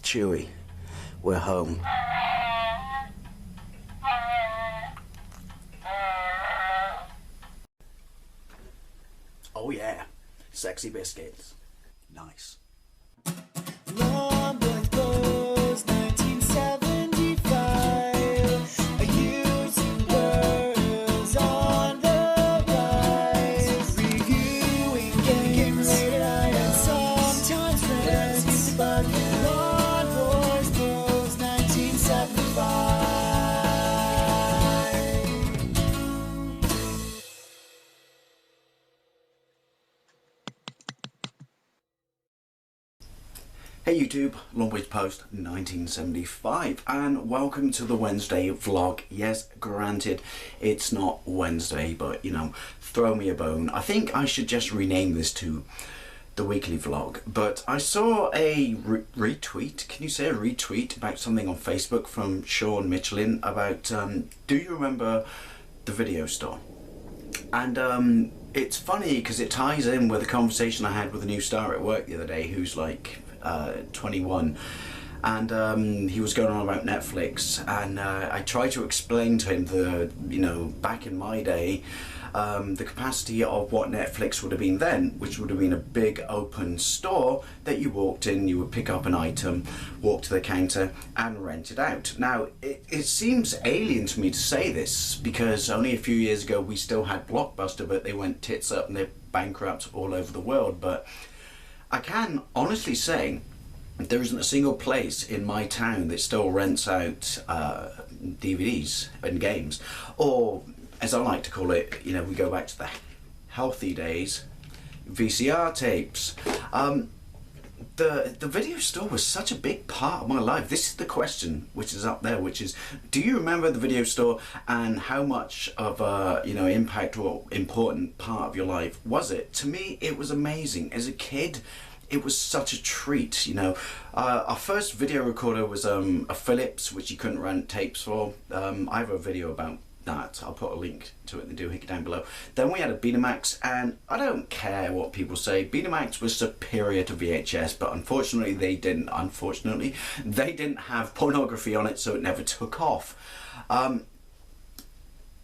Chewie, we're home. Oh yeah, sexy biscuits. Nice. Longboard Blues, 1975. A YouTuber who's on the rise. Reviewing games, rated I and sometimes friends. But Longboard Blues, 1975. Hey YouTube, Longboys Post 1975, and welcome to the Wednesday vlog. Yes, granted, it's not Wednesday, but you know, throw me a bone. I think I should just rename this to the weekly vlog, but I saw a retweet, can you say a retweet, about something on Facebook from Sean Michelin about, do you remember the video store? And it's funny because it ties in with a conversation I had with a new star at work the other day who's like 21, and he was going on about Netflix, and I tried to explain to him the, you know, back in my day, the capacity of what Netflix would have been then, which would have been a big open store that you walked in, you would pick up an item, walk to the counter and rent it out. Now it seems alien to me to say this because only a few years ago we still had Blockbuster, but they went tits up and they're bankrupt all over the world. But I can honestly say there isn't a single place in my town that still rents out DVDs and games, or as I like to call it, you know, we go back to the healthy days, VCR tapes. The video store was such a big part of my life. This is the question which is up there, which is, do you remember the video store, and how much of a, you know, impact or important part of your life was it? To me, it was amazing. As a kid, it was such a treat, you know. Our first video recorder was a Philips, which you couldn't rent tapes for. I have a video about that. I'll put a link to it in the doohickey down below. Then we had a Betamax, and I don't care what people say, Betamax was superior to VHS, but unfortunately they didn't have pornography on it, so it never took off. But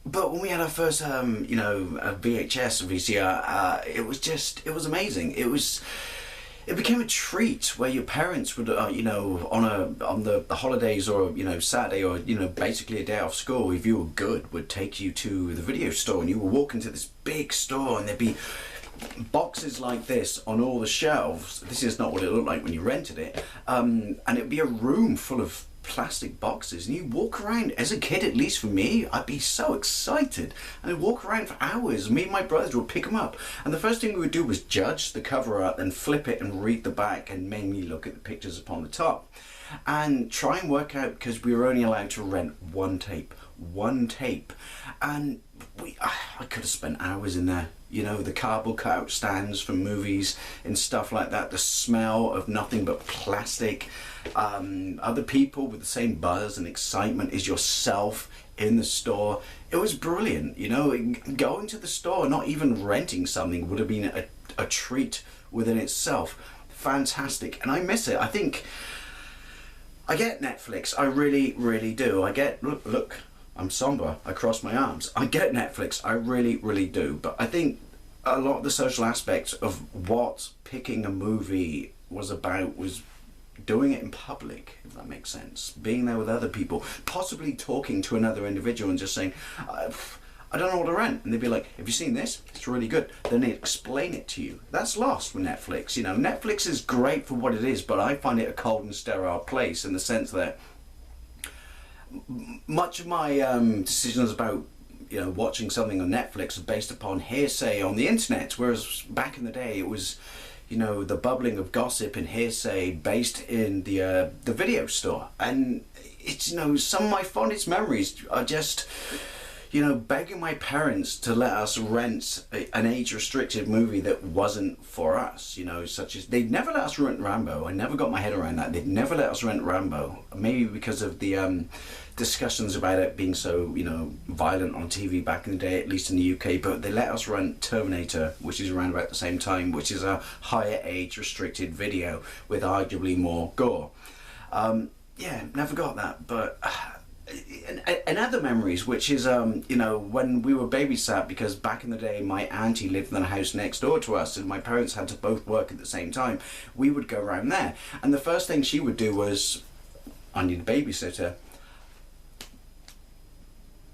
when we had our first, you know, VHS, VCR, it was amazing. It became a treat where your parents would, you know, on the holidays, or, you know, Saturday, or, you know, basically a day off school, if you were good, would take you to the video store, and you would walk into this big store, and there'd be boxes like this on all the shelves. This is not what it looked like when you rented it, and it'd be a room full of plastic boxes, and you walk around. As a kid, at least for me, I'd be so excited, and I'd walk around for hours. Me and my brothers would pick them up, and the first thing we would do was judge the cover art, then flip it and read the back, and mainly look at the pictures upon the top, and try and work out, because we were only allowed to rent one tape, and I could have spent hours in there. You know, the cardboard cutout stands from movies and stuff like that, the smell of nothing but plastic, other people with the same buzz and excitement as yourself in the store. It was brilliant, you know. Going to the store, not even renting something, would have been a treat within itself. Fantastic, and I miss it. I think I get Netflix, I really, really do. I get, look, I'm somber, I cross my arms. I get Netflix, I really, really do. But I think a lot of the social aspects of what picking a movie was about was doing it in public, if that makes sense. Being there with other people, possibly talking to another individual and just saying, I don't know what to rent. And they'd be like, have you seen this? It's really good. Then they'd explain it to you. That's lost with Netflix. You know, Netflix is great for what it is, but I find it a cold and sterile place, in the sense that much of my decisions about, you know, watching something on Netflix are based upon hearsay on the internet, whereas back in the day it was, you know, the bubbling of gossip and hearsay based in the video store. And it's, you know, some of my fondest memories are just, you know, begging my parents to let us rent an age-restricted movie that wasn't for us, you know, such as, they'd never let us rent Rambo. I never got my head around that. They'd never let us rent Rambo, maybe because of the discussions about it being so, you know, violent on TV back in the day, at least in the UK. But they let us rent Terminator, which is around about the same time, which is a higher age-restricted video with arguably more gore. Yeah, never got that. But and other memories, which is you know, when we were babysat, because back in the day my auntie lived in the house next door to us and my parents had to both work at the same time. We would go around there, and the first thing she would do was, I need a babysitter.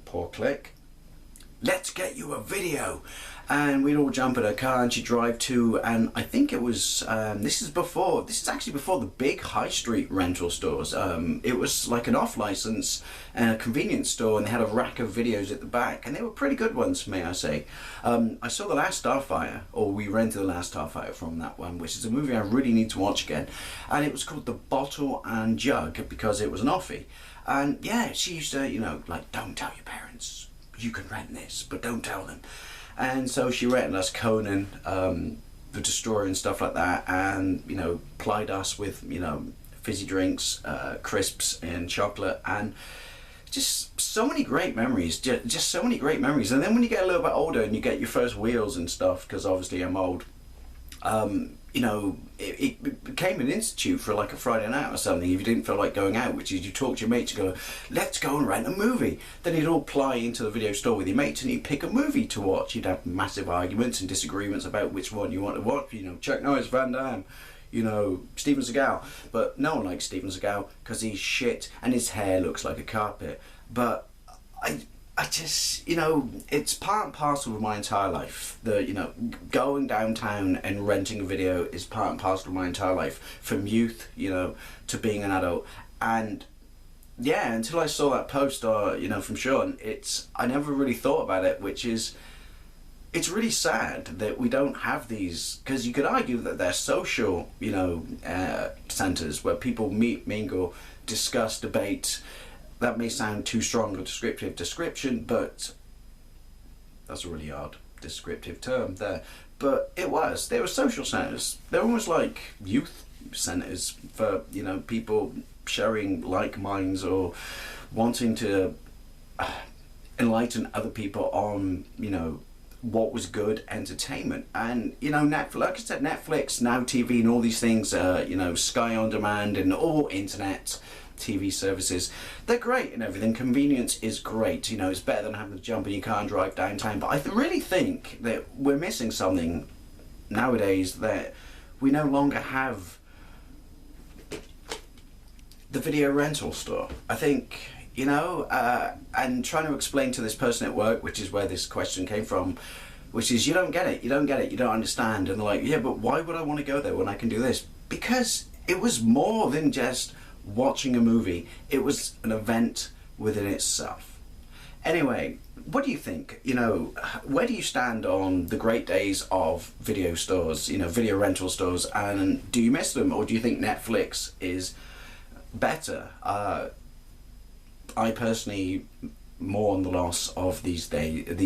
Poor click. Let's get you a video. And we'd all jump in a car and she'd drive to, and I think it was, this is actually before the big high street rental stores. It was like an off-license convenience store, and they had a rack of videos at the back, and they were pretty good ones, may I say. I saw The Last Starfire, or we rented The Last Starfire from that one, which is a movie I really need to watch again. And it was called The Bottle and Jug, because it was an offie. And yeah, she used to, you know, like, don't tell your parents, you can rent this, but don't tell them. And so she rented us Conan, the Destroyer and stuff like that, and, you know, plied us with, you know, fizzy drinks, crisps and chocolate, and just so many great memories, just so many great memories. And then when you get a little bit older and you get your first wheels and stuff, because obviously I'm old, you know, it became an institute for like a Friday night or something. If you didn't feel like going out, which is you talk to your mates, you go, let's go and rent a movie. Then you'd all ply into the video store with your mates and you'd pick a movie to watch. You'd have massive arguments and disagreements about which one you want to watch. You know, Chuck Norris, Van Damme, you know, Steven Seagal. But no one likes Steven Seagal because he's shit and his hair looks like a carpet. But I just, you know, it's part and parcel of my entire life. You know, going downtown and renting a video is part and parcel of my entire life, from youth, you know, to being an adult. And yeah, until I saw that post, or, you know, from Sean, I never really thought about it, which is, it's really sad that we don't have these, because you could argue that they're social, you know, centres where people meet, mingle, discuss, debate. That may sound too strong a descriptive description, but that's a really odd descriptive term there. But they were social centres. They're almost like youth centres for, you know, people sharing like minds or wanting to enlighten other people on, you know, what was good entertainment. And, you know, Netflix, like I said, Netflix, Now TV and all these things, you know, Sky On Demand and all internet TV services, they're great and everything. Convenience is great, you know, it's better than having to jump in your car and drive downtown. But I really think that we're missing something nowadays, that we no longer have the video rental store. I think, you know, and trying to explain to this person at work, which is where this question came from, which is, you don't get it, you don't understand. And they're like, yeah, but why would I want to go there when I can do this? Because it was more than just watching a movie. It was an event within itself. Anyway, what do you think? You know, where do you stand on the great days of video stores, you know, video rental stores, and do you miss them, or do you think Netflix is better? I personally mourn the loss of these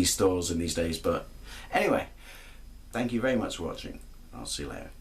stores in these days. But anyway, thank you very much for watching. I'll see you later.